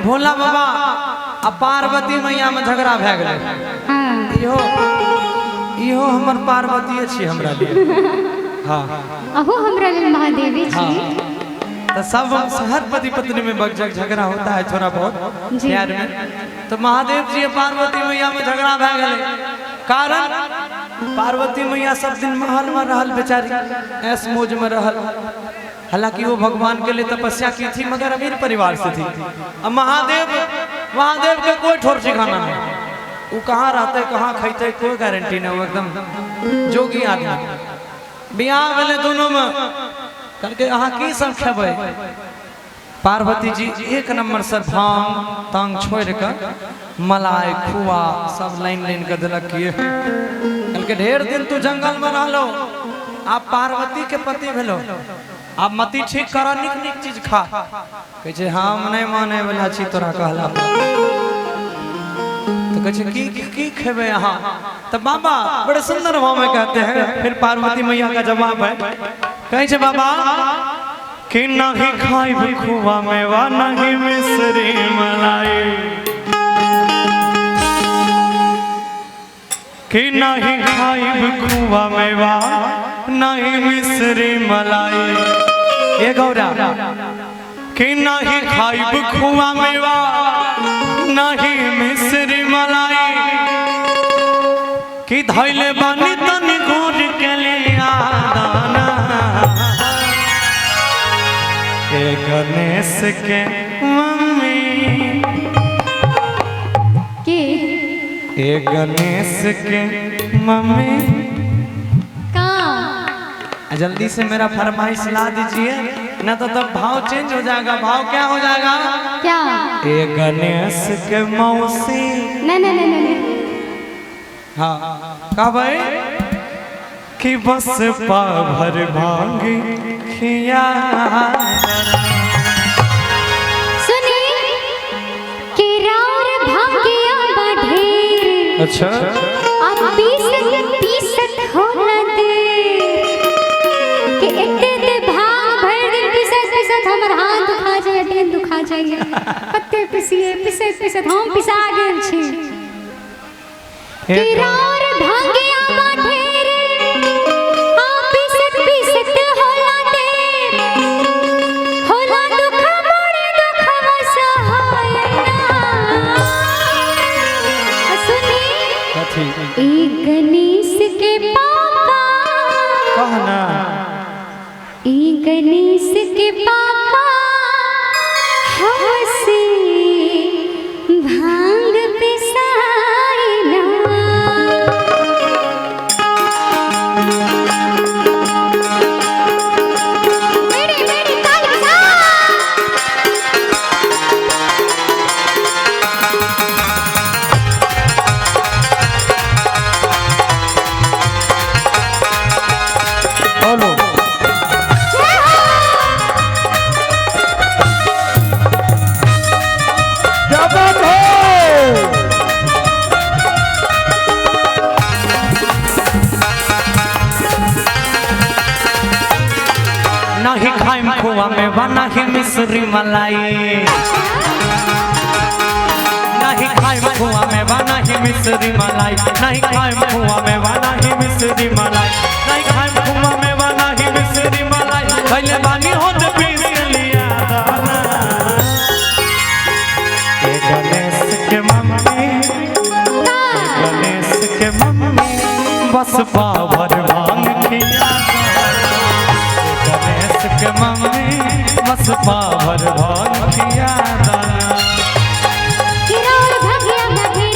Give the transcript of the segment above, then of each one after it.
भोला बाबा आ पार्वती मैया में झगड़ा भै गेलै। इहो हमर पार्वती छी हमरा लिए। हाँ अहो हमरा लिए महादेवी छी। तो सब हर पति पत्नी में झगड़ा होता है थोड़ा बहुत प्यार में। तो महादेव जी पार्वती मैया में झगड़ा भै गेलै। कारण पार्वती मैया सब दिन महल में रहल बेचारी, ऐस मौज में रहल। हालांकि वो भगवान के लिए तपस्या की थी मगर अमीर परिवार से थी। अब महादेव के कोई ठोर ठिकाना नहीं, वो कहाँ रहते कहाँ खैते कोई गारंटी नहीं। वो एकदम जोगी आदमी। बियाह भेले दोनों में करके अहाँ की सब खेबै। पार्वती जी एक नंबर से भांग तांग छोड़ कर मलाई खुआ सब लाइन कर दिलक। के ढेर दिन तू जंगल में रहलो, आप पार्वती के पति भेलो, आप मती ठीक कर निक चीज खा। कहे हम नहीं माने वाला छी तोरा कहला। तो कहे की खेबे यहाँ। तो बाबा बड़े सुंदर भाव में कहते हैं। फिर पार्वती मैया का जवाब है, कहे बाबा कि नहीं खाइब खुआ मेवा नहीं मिश्री मलाई, कि नहीं खाइब खुआ मेवा नहीं मिश्री मलाई। ये गौरा कि नहीं खाइब खुआ मेवा नहीं मिश्री मलाई, कि धैले बानी तनी गुड़ के लिया दाना। ए गणेश के मम्मी के ए गणेश के मम्मी का जल्दी से मेरा फरमाइश ला दीजिए, ना तो तब भाव चेंज हो जाएगा। भाव क्या हो जाएगा? क्या? ए गणेश के मौसी। नहीं। हाँ कहा भाई कि बस पाभर भांग खिया। सुनी कि राउर भांगिया बढ़े। अच्छा अब पीसत होला दे कि इतने भाव भर दिन पीसत हमर हाथ दुखा जाए, देह दुखा जाए। कते पीसत हम पिसा गेल छी। कि राउर भांगिया बढ़े आ पीसत होला दे, होला दुख मोरे दुख सहाय ना। सुनी ई गणेश के पापा कहना, ई गणेश के पापा हमसे भांग पिसाए ना। मेरी ताली बजा। बोलो क्या बात है। नहीं खाइम खुआ में बना ही मिश्री मलाई, नहीं खाइम खुआ में बना ही मिश्री मलाई, नहीं खाइम खुआ में बना ही मिश्री मलाई, नहीं खाइम खुआ में बना ही मिश्री मलाई। पहले बानी होत पीस लिया दाना। ए गणेश के मम्मी, गणेश के मम्मी बस पावर भांग खिया। गणेश के मम्मी बस पावर भांग खिया दाना। कि राउर भांगिया बढ़े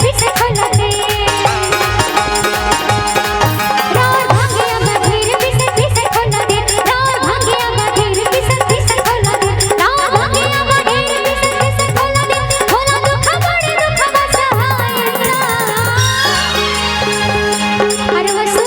पीसत होला दे, राउर भांगिया बढ़े पीसत होला दे, राउर भांगिया बढ़े पीसत होला दे, राउर भांगिया बढ़े पीसत होला दे, होला दुख मोरे दुख सहाय ना। अरे वसु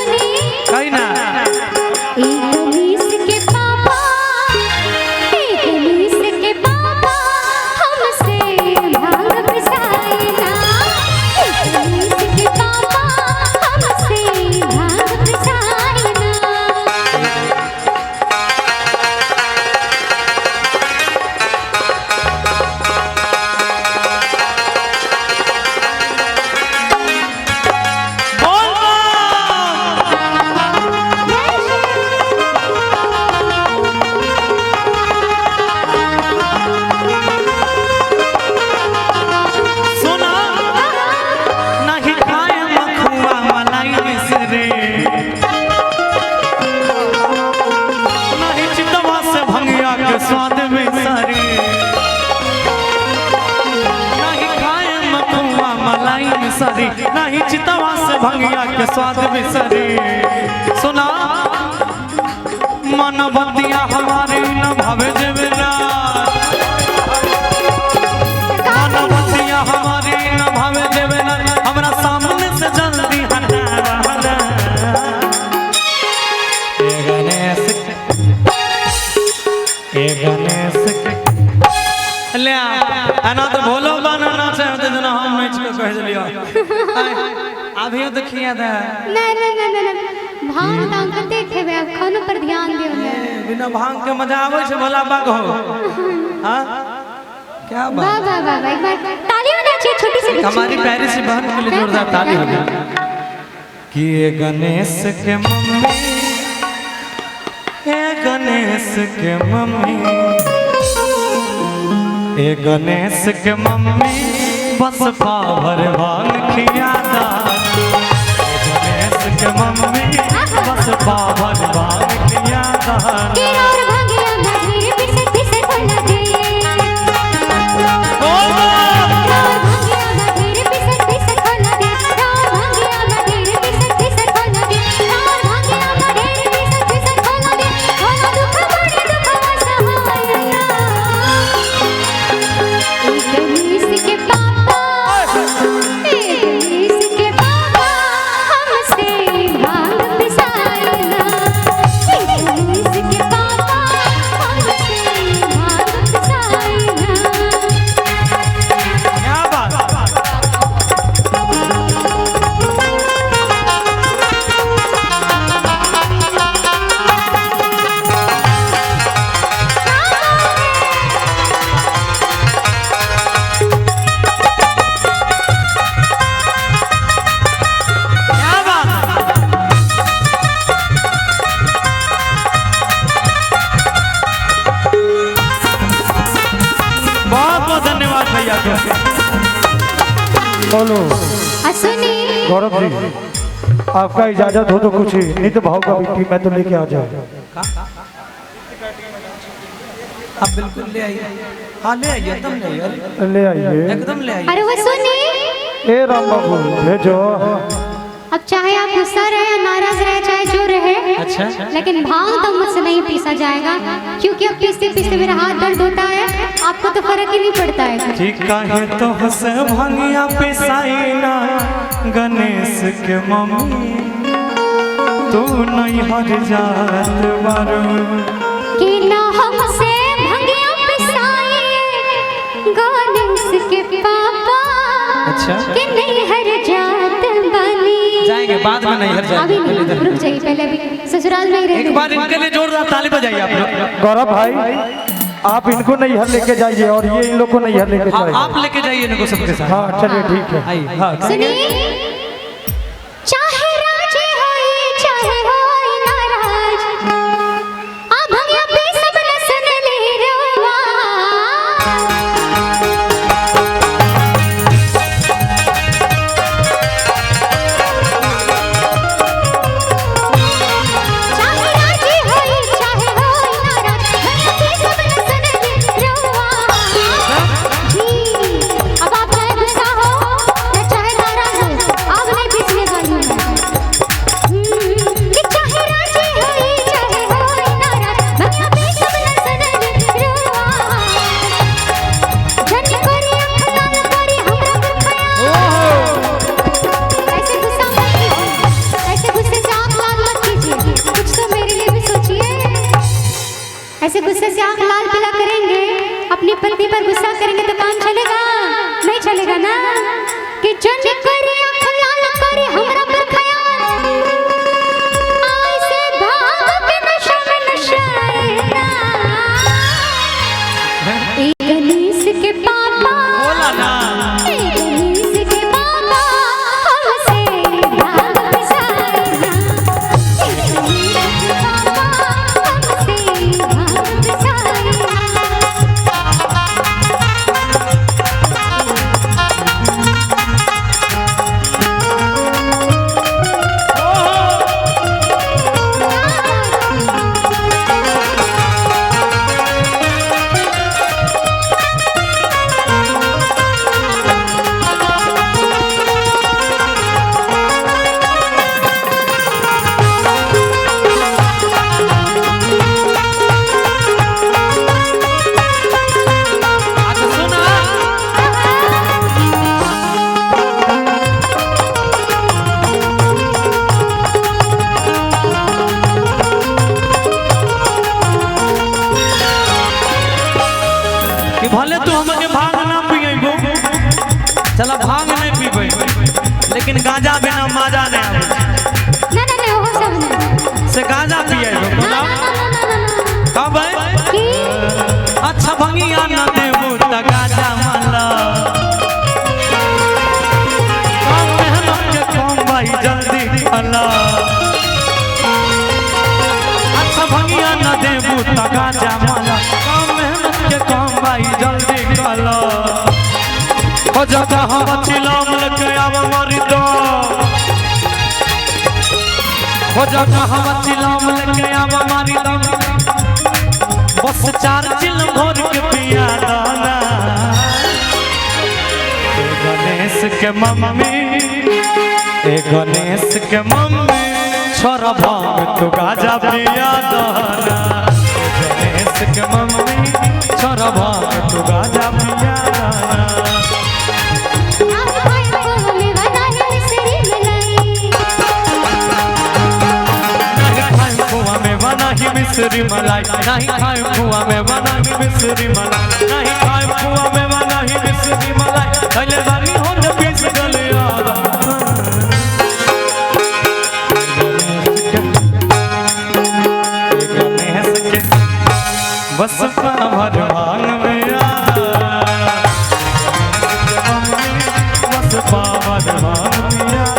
नहीं चितवा से भंगिया के स्वाद बिसरी। सुना मन बतिया हमारी न भावे जेबेला, मन बतिया हमारी न भावे जेबेला, हमरा सामने से जल्दी हटा। गणेश ले आना तो भोलो बनाना चाहते जना हम मैच के कह दिलियो अभी तो खिया था नहीं भांग तांग के देखे बे खानो पर ध्यान दियो बिना भांग के मजा आवे छे भला बाग हो। हां क्या बात वाह वाह वाह एक बार ताली बजा चाहिए छोटी सी हमारी प्यारी सी बहन के लिए जोरदार ताली हो कि ये गणेश के मम्मी, ये गणेश के मम्मी, ये गणेश के मम्मी बस पावर भांग खियादा। ये गणेश के मम्मी बस पावर भांग खियादा। के और भांगिया भांगिर पिसे पिसे खोला दे और भांगिया भांगिर पिसे पिसे खोला दे और भांगिया भांगिर पिसे पिसे खोला दे और भांगिया भांगिर पिसे पिसे खोला दे होला दुख बड़ी दुख सहाया गणेश के पापा गणेश के पापा हमसे भांग पिसाया गणेश के पापा हमसे भांग पिसाया। क्या बात बोलो असुनी गौरव जी, आपका इजाजत हो तो कुछ नित्य भाव का भी मैं तो लेके आ जाऊँ। आप बिल्कुल ले आइए। हाँ ले आइए एकदम ले आइए, ले आइए एकदम ले आइए। अरे वो सुनी ए राम बाबू भेजो। अब चाहे आप गुस्सा रहे या नाराज रहे चाहे जो रहे अच्छा लेकिन भांग तो मुझसे नहीं पीसा जाएगा क्योंकि अब पीसते पीसते मेरा हाथ दर्द होता है। आपको तो फर्क ही नहीं पड़ता है। ठीक है तो हंस भंगिया पिसाई ना गणेश के मम्मी तू नहीं हर जात बारू कि ना हमसे भंगिया पिसाई गणेश के पापा अच्छा कि नहीं हर जात बनी जाएंगे बाद में नहीं हर अभी जाएंगे। नहीं रुक जाइए पहले अभी ससुराल में ही रहते एक बार इनके लिए जोरदार ताली बजाइए आप लोग। गौरव भाई आप इनको नैहर लेके जाइए और ये इन लोग को नैहर लेके हाँ, जाइए। आप लेके जाइए इनको सबके साथ। हाँ चलिए ठीक है। आइए हाँ सुनिए चाहे राजे होई चाहे होई नाराज आ भंगिया पे सब न सुन ले रवा चाहे राजे होई चाहे होई नाराज भंगिया पे सब न सुन ले रवा जी अब आप चाहे गुस्सा हो या चाहे नाराज हो लेकिन गांजा बिना मजा नहीं आवे ना ना ना वो सब ना से गांजा पिए लो बोला कब है की अच्छा भंगिया न देबू त गांजा माला कम मेहनत के कम भाई जल्दी अल्लाह अच्छा भंगिया न देबू त गांजा माला कम मेहनत के कम भाई जल्दी कला हो जगह हम चिलम लेके आव मरी दो हो जगह हम चिलम लेके आव मरी दो बस 4 चिलम भर के पिया दाना गणेश के मम्मी गणेश के मम्मी छोरा भांग तू गाजा पिया दाना गणेश के मम्मी छोरा भांग तू गाजा पिया दाना मिस्री मलाई नहीं खाए कुआ में बना ही मिस्री मलाई नहीं खाए कुआ में बना ही मिस्री मलाई चले बानी हो न पीस गले आदा गणेश के बस पावर भांग में आ बस पावर भांग में आ